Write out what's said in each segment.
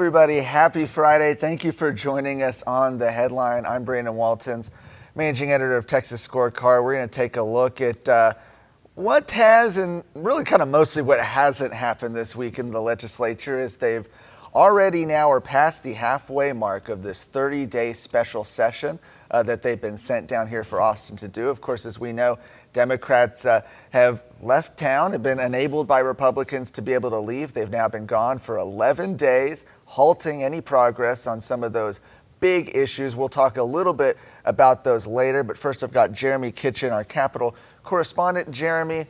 everybody. Happy Friday. Thank you for joining us on The Headline. I'm Brandon Waltons, managing editor of Texas Scorecard. We're going to take a look at what has and really kind of mostly what hasn't happened this week in the legislature, as they've already now are past the halfway mark of this 30-day special session that they've been sent down here for Austin to do. Of course, as we know, Democrats have left town, have been enabled by Republicans to be able to leave. They've now been gone for 11 days, halting any progress on some of those big issues. We'll talk a little bit about those later, but first I've got Jeramy Kitchen, our Capitol correspondent. Jeremy,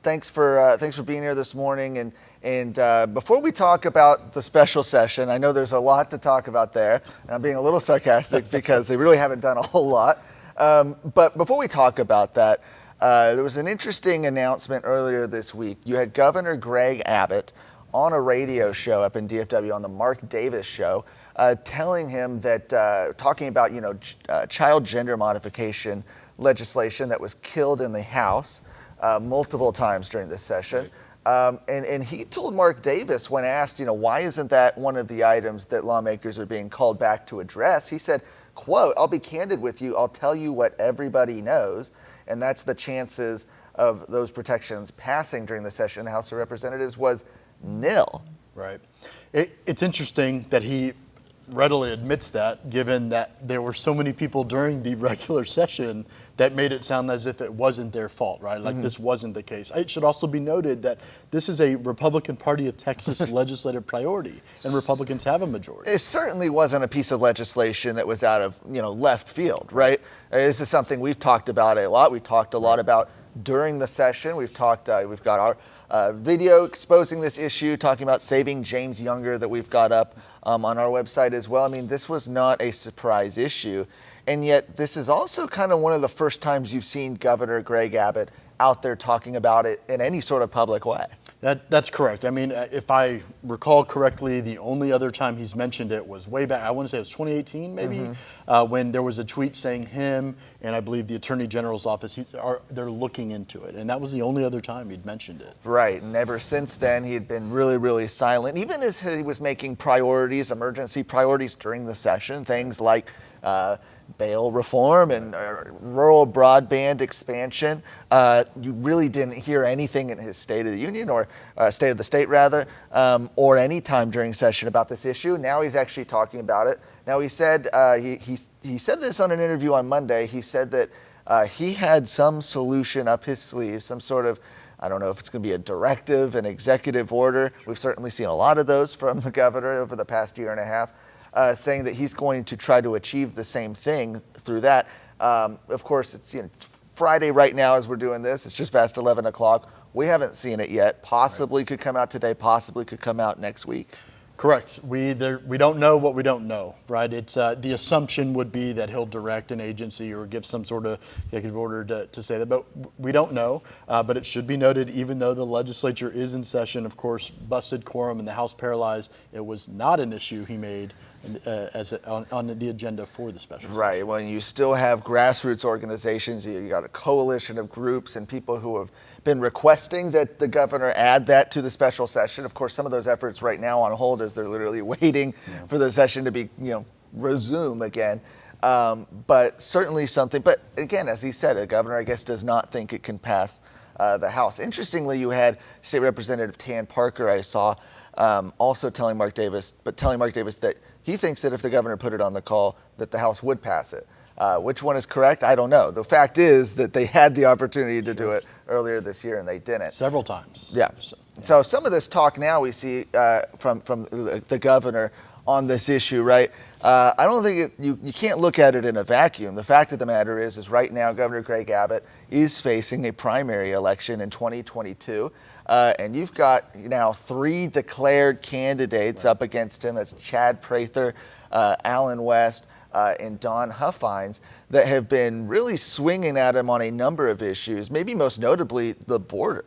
thanks for being here this morning. And before we talk about the special session, I know there's a lot to talk about there, and I'm being a little sarcastic because they really haven't done a whole lot. But before we talk about that, there was an interesting announcement earlier this week. You had Governor Greg Abbott on a radio show up in DFW on the Mark Davis show, telling him that, talking about, child gender modification legislation that was killed in the House multiple times during this session. And he told Mark Davis, when asked, why isn't that one of the items that lawmakers are being called back to address? He said, quote, "I'll be candid with you. I'll tell you what everybody knows, and that's the chances of those protections passing during the session in the House of Representatives was nil." Right. It's interesting that he readily admits that, given that there were so many people during the regular session that made it sound as if it wasn't their fault, right? Like this wasn't the case. It should also be noted that this is a Republican Party of Texas legislative priority, and Republicans have a majority. It certainly wasn't a piece of legislation that was out of, left field, right? This is something we've talked about a lot. We talked a lot about during the session. We've got our video exposing this issue, talking about saving James Younger that we've got up on our website as well. I mean, this was not a surprise issue. And yet this is also kind of one of the first times you've seen Governor Greg Abbott out there talking about it in any sort of public way. That's correct. I mean, if I recall correctly, the only other time he's mentioned it was way back, I want to say it was 2018 maybe, when there was a tweet saying him and I believe the Attorney General's office, they're looking into it. And that was the only other time he'd mentioned it. Right. And ever since then, he had been really, really silent. Even as he was making priorities, emergency priorities during the session, things like bail reform and rural broadband expansion. You really didn't hear anything in his State of the Union or State of the State rather, or any time during session about this issue. Now he's actually talking about it. Now he said he said this on an interview on Monday. He said that he had some solution up his sleeve, some sort of, I don't know if it's going to be a directive, an executive order. We've certainly seen a lot of those from the governor over the past year and a half. Saying that he's going to try to achieve the same thing through that. Of course, it's Friday right now as we're doing this. It's just past 11 o'clock. We haven't seen it yet. Possibly could come out today. Possibly could come out next week. Correct. We don't know what we don't know, right? It's the assumption would be that he'll direct an agency or give some sort of executive order to say that, but we don't know. But it should be noted, even though the legislature is in session, of course, busted quorum and the House paralyzed, it was not an issue he made on the agenda for the special session. Right. Well, you still have grassroots organizations. You got a coalition of groups and people who have been requesting that the governor add that to the special session. Of course, some of those efforts right now on hold as they're literally waiting for the session to be, resume again. But certainly something. But again, as he said, the governor, I guess, does not think it can pass the House. Interestingly, you had State Representative Tan Parker, I saw, also telling Mark Davis that he thinks that if the governor put it on the call, that the House would pass it. Which one is correct? I don't know. The fact is that they had the opportunity to do it earlier this year and they didn't. Several times. Yeah. So some of this talk now we see from the governor on this issue, right? I don't think you can't look at it in a vacuum. The fact of the matter is right now Governor Greg Abbott is facing a primary election in 2022. And you've got now 3 declared candidates up against him. That's Chad Prather, Alan West, and Don Huffines, that have been really swinging at him on a number of issues, maybe most notably the border.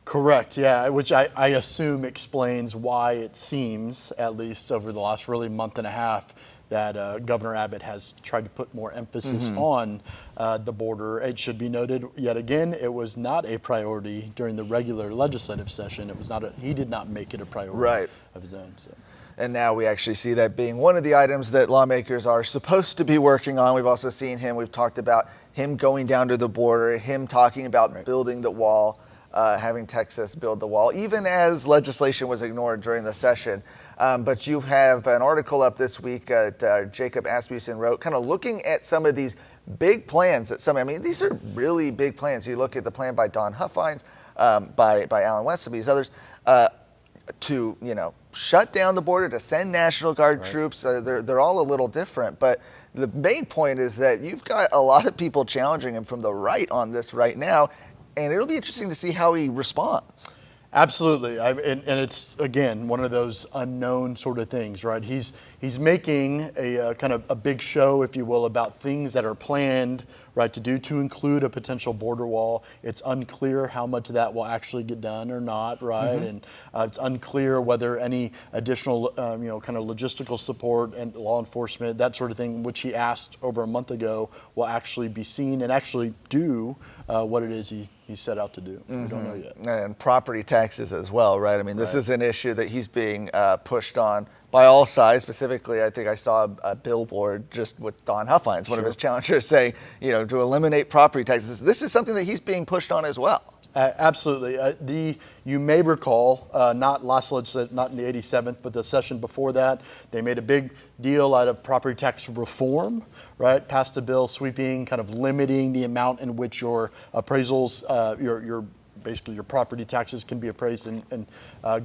Correct, yeah, which I assume explains why it seems, at least over the last really month and a half, that Governor Abbott has tried to put more emphasis on the border. It should be noted yet again, it was not a priority during the regular legislative session. It was not. He did not make it a priority of his own. So. And now we actually see that being one of the items that lawmakers are supposed to be working on. We've also seen we've talked about him going down to the border, him talking about building the wall, having Texas build the wall, even as legislation was ignored during the session. But you have an article up this week that Jacob Asmussen wrote, kind of looking at some of these big plans these are really big plans. You look at the plan by Don Huffines, by Alan West, and these others, to shut down the border, to send National Guard troops. They're all a little different, but the main point is that you've got a lot of people challenging him from the right on this right now, and it'll be interesting to see how he responds. Absolutely, and it's again one of those unknown sort of things, right? He's making a kind of a big show, if you will, about things that are planned, right, to include a potential border wall. It's unclear how much of that will actually get done or not, right? And it's unclear whether any additional, kind of logistical support and law enforcement, that sort of thing, which he asked over a month ago, will actually be seen and actually do what it is he set out to do. We don't know yet. And property taxes as well, right? I mean, this is an issue that he's being pushed on by all sides. Specifically, I think I saw a billboard just with Don Huffines, one of his challengers, saying, to eliminate property taxes. This is something that he's being pushed on as well. Absolutely. You may recall, not in the 87th, but the session before that, they made a big deal out of property tax reform, right? Passed a bill sweeping, kind of limiting the amount in which your appraisals, basically your property taxes can be appraised and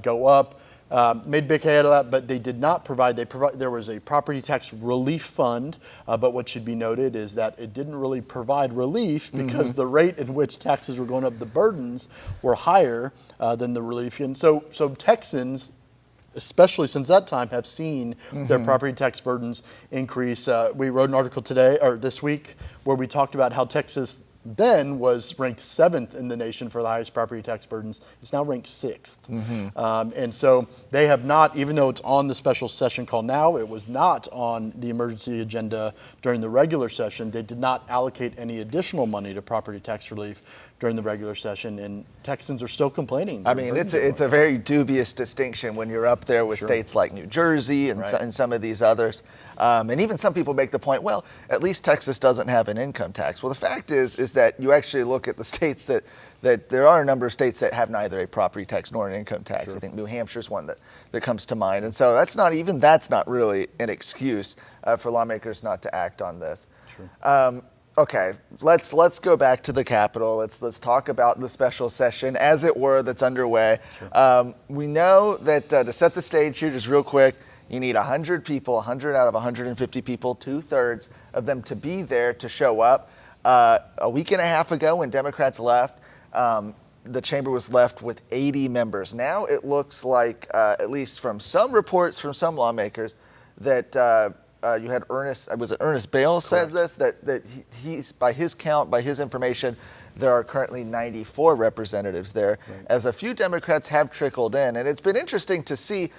go up. Made big head of that, but they did not provide. There was a property tax relief fund, but what should be noted is that it didn't really provide relief because the rate in which taxes were going up, the burdens were higher than the relief. And so Texans, especially since that time, have seen their property tax burdens increase. We wrote an article this week where we talked about how Texas then was ranked 7th in the nation for the highest property tax burdens. It's now ranked 6th. And so they have not, even though it's on the special session call now, it was not on the emergency agenda during the regular session. They did not allocate any additional money to property tax relief during the regular session, and Texans are still complaining. I mean, it's a very dubious distinction when you're up there with states like New Jersey and some of these others. And even some people make the point, well, at least Texas doesn't have an income tax. Well, the fact is that you actually look at the states that there are a number of states that have neither a property tax nor an income tax. I think New Hampshire's one that comes to mind. And so that's not really an excuse for lawmakers not to act on this. Okay, let's go back to the Capitol. Let's talk about the special session, as it were, that's underway. We know that to set the stage here, just real quick, you need 100 people, 100 out of 150 people, 2/3 of them to be there to show up. A week and a half ago, when Democrats left, the chamber was left with 80 members. Now it looks like, at least from some reports from some lawmakers, that you had Ernest Bales said this, that he's, by his count, by his information, there are currently 94 representatives there, as a few Democrats have trickled in. And it's been interesting to see,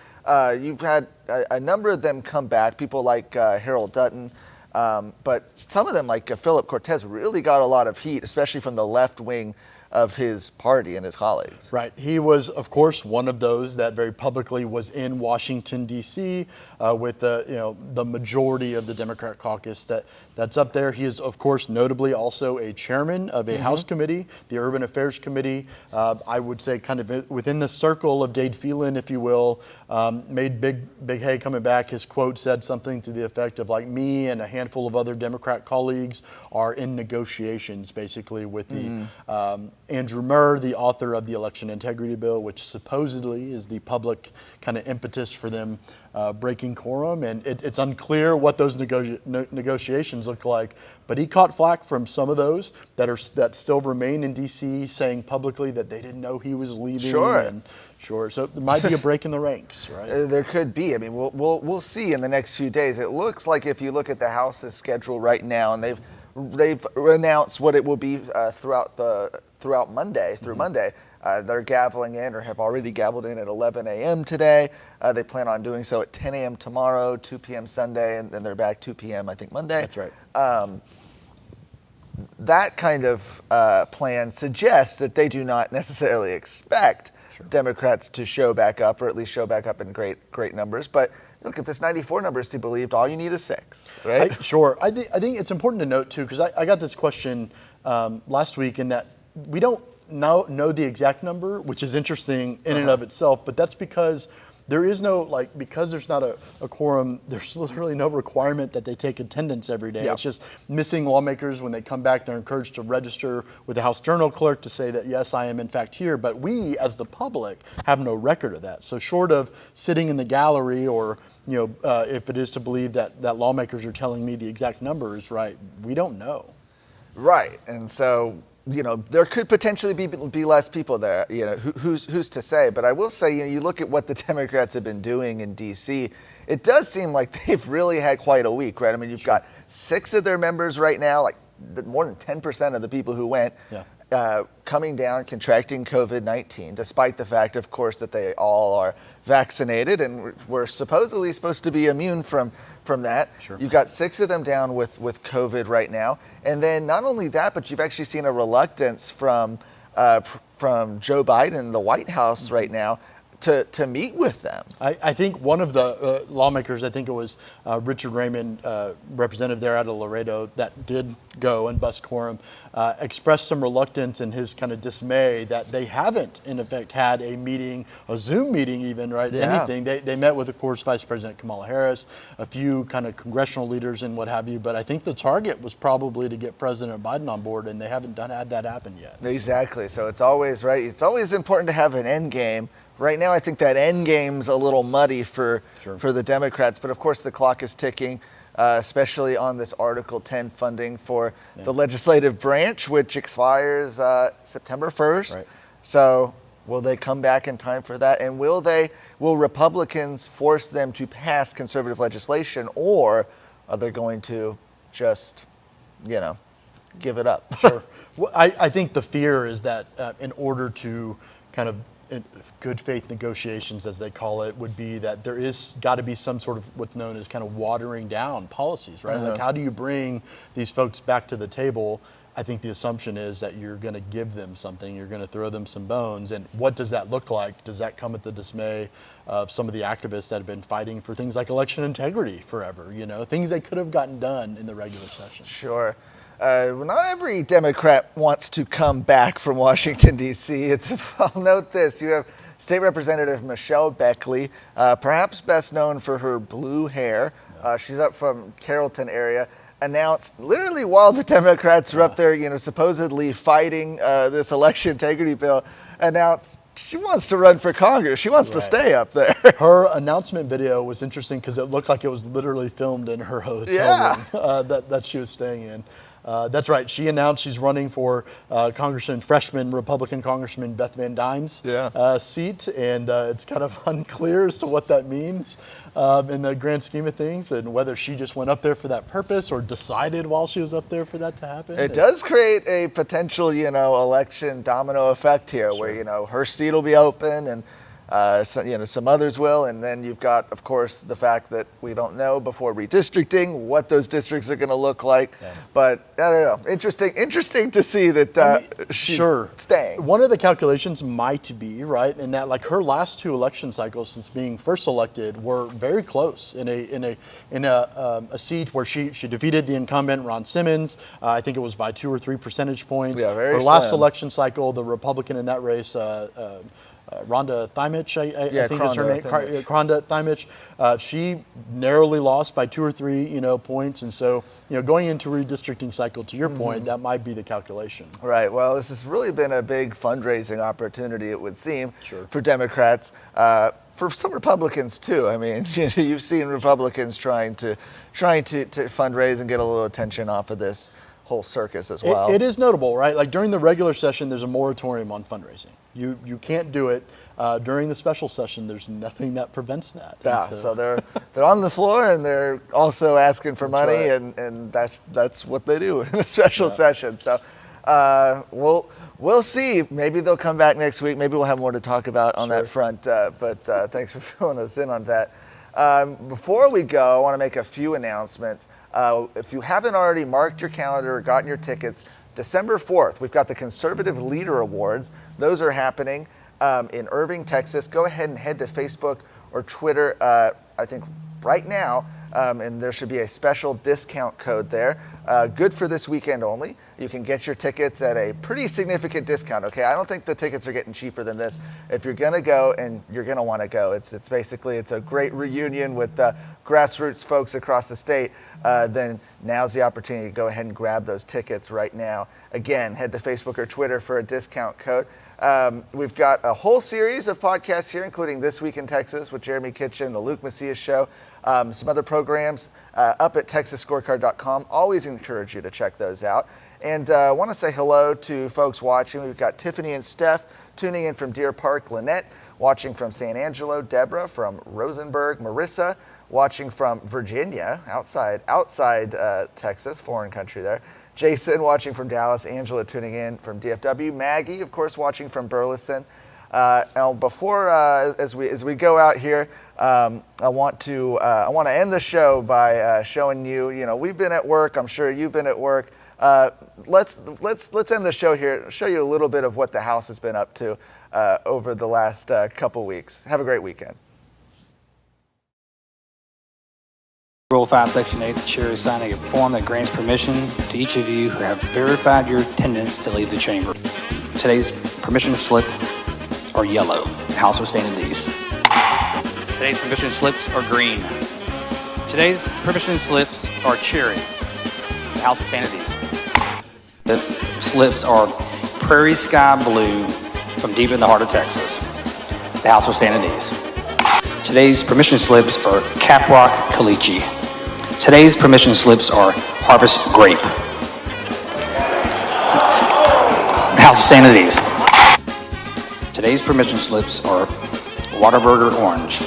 you've had a number of them come back, people like Harold Dutton, but some of them, like Philip Cortez, really got a lot of heat, especially from the left wing of his party and his colleagues. Right. He was, of course, one of those that very publicly was in Washington, D.C. With the majority of the Democrat caucus that's up there. He is, of course, notably also a chairman of a House committee, the Urban Affairs Committee. I would say kind of within the circle of Dade Phelan, if you will, made big hay coming back. His quote said something to the effect of, like, me and a handful of other Democrat colleagues are in negotiations, basically, with the Andrew Murr, the author of the Election Integrity Bill, which supposedly is the public kind of impetus for them breaking quorum. And it's unclear what those negotiations look like. But he caught flack from some of those that still remain in D.C., saying publicly that they didn't know he was leaving. Sure. So there might be a break in the ranks, right? There could be. I mean, we'll see in the next few days. It looks like if you look at the House's schedule right now, and they've announced what it will be throughout Monday, through Monday. They're gaveling in, or have already gavelled in, at 11 a.m. today. They plan on doing so at 10 a.m. tomorrow, 2 p.m. Sunday, and then they're back 2 p.m. I think Monday. That's right. That kind of plan suggests that they do not necessarily expect Democrats to show back up, or at least show back up in great numbers. But look, if this 94 number is to be believed, all you need is 6, right? I think it's important to note, too, because I got this question last week in that we don't know the exact number, which is interesting in and of itself, but that's because there is no, because there's not a quorum, there's literally no requirement that they take attendance every day. It's just missing lawmakers. When they come back, they're encouraged to register with the House Journal clerk to say that, yes, I am in fact here. But we, as the public, have no record of that. So short of sitting in the gallery or, if it is to believe that lawmakers are telling me the exact numbers, right, we don't know. Right, and so there could potentially be less people there. Who's to say? But I will say, you look at what the Democrats have been doing in D.C. It does seem like they've really had quite a week, right? I mean, you've got 6 of their members right now, like more than 10% of the people who went, coming down, contracting COVID-19, despite the fact, of course, that they all are vaccinated and we're supposedly supposed to be immune from that. You've got 6 of them down with COVID right now. And then not only that, but you've actually seen a reluctance from Joe Biden, the White House right now, to meet with them. I think one of the lawmakers, I think it was Richard Raymond, representative there out of Laredo, that did go and bust quorum, expressed some reluctance and his kind of dismay that they haven't, in effect, had a meeting, a Zoom meeting even, right? Anything. They met with, of course, Vice President Kamala Harris, a few kind of congressional leaders and what have you, but I think the target was probably to get President Biden on board, and they haven't had that happen yet. Exactly. So it's always, right, it's always important to have an end game. Right now, I think that end game's a little muddy for the Democrats, but of course the clock is ticking, especially on this Article 10 funding for the legislative branch, which expires September 1st. Right. So will they come back in time for that? And will Republicans force them to pass conservative legislation, or are they going to just, give it up? Sure. Well, I think the fear is that in order to kind of good faith negotiations, as they call it, would be that there is got to be some sort of what's known as kind of watering down policies, right? Like, how do you bring these folks back to the table? I think the assumption is that you're going to give them something, you're going to throw them some bones. And what does that look like? Does that come at the dismay of some of the activists that have been fighting for things like election integrity forever, things they could have gotten done in the regular session? Sure. Not every Democrat wants to come back from Washington, D.C. I'll note this. You have State Representative Michelle Beckley, perhaps best known for her blue hair. She's up from Carrollton area. Announced literally while the Democrats were up there, supposedly fighting this election integrity bill, announced she wants to run for Congress. She wants to stay up there. Her announcement video was interesting because it looked like it was literally filmed in her hotel room that she was staying in. That's right. She announced she's running for freshman Republican Congressman Beth Van Dyne's seat, and it's kind of unclear as to what that means in the grand scheme of things, and whether she just went up there for that purpose or decided while she was up there for that to happen. It does create a potential, election domino effect here, where her seat will be open and some others will, and then you've got, of course, the fact that we don't know before redistricting what those districts are going to look like. But I don't know. Interesting to see that she's staying. One of the calculations might be right in that, like, her last 2 election cycles since being first elected were very close in a seat where she defeated the incumbent Ron Simmons. I think it was by 2 or 3 percentage points. Her last election cycle, the Republican in that race, Rhonda Thimich, I think is her name. Rhonda Thimich. She narrowly lost by 2 or 3, points, and so going into redistricting cycle, to your point, that might be the calculation. Right. Well, this has really been a big fundraising opportunity, it would seem, for Democrats. For some Republicans too. I mean, you've seen Republicans trying to fundraise and get a little attention off of this whole circus as well. It is notable, right? Like, during the regular session, there's a moratorium on fundraising. You can't do it. During the special session, there's nothing that prevents that. So they're on the floor, and they're also asking for money, and that's what they do in a special session. So we'll see. Maybe they'll come back next week. Maybe we'll have more to talk about on that front. But thanks for filling us in on that. Before we go, I want to make a few announcements. If you haven't already marked your calendar or gotten your tickets, December 4th, we've got the Conservative Leader Awards. Those are happening. in Irving, Texas, go ahead and head to Facebook or Twitter, I think right now, and there should be a special discount code there. Good for this weekend only. You can get your tickets at a pretty significant discount, okay? I don't think the tickets are getting cheaper than this. If you're gonna go, and you're gonna wanna go, it's basically, it's a great reunion with grassroots folks across the state, then now's the opportunity to go ahead and grab those tickets right now. Again, head to Facebook or Twitter for a discount code. We've got a whole series of podcasts here, including This Week in Texas with Jeramy Kitchen, the Luke Macias Show, some other programs up at TexasScorecard.com. Always encourage you to check those out. And I want to say hello to folks watching. We've got Tiffany and Steph tuning in from Deer Park, Lynette, watching from San Angelo, Deborah from Rosenberg, Marissa, watching from Virginia, outside Texas, foreign country there. Jason watching from Dallas, Angela tuning in from DFW, Maggie, of course, watching from Burleson. Now, before as we go out here, I want to end the show by showing you. You know, we've been at work. I'm sure you've been at work. Let's end the show here. Show you a little bit of what the house has been up to over the last couple weeks. Have a great weekend. Rule 5, Section 8, the chair is signing a form that grants permission to each of you who have verified your attendance to leave the chamber. Today's permission slip are yellow. The House will stand in these. Today's permission slips are green. Today's permission slips are cherry. The House will stand in these. The slips are prairie sky blue from deep in the heart of Texas. The House will stand in these. Today's permission slips are Caprock Caliche. Today's permission slips are Harvest Grape. The House will stand in these. Today's permission slips are Whataburger Orange.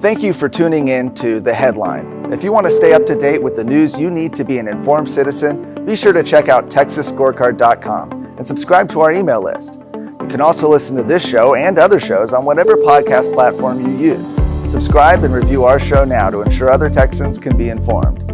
Thank you for tuning in to The Headline. If you want to stay up to date with the news you need to be an informed citizen, be sure to check out TexasScorecard.com and subscribe to our email list. You can also listen to this show and other shows on whatever podcast platform you use. Subscribe and review our show now to ensure other Texans can be informed.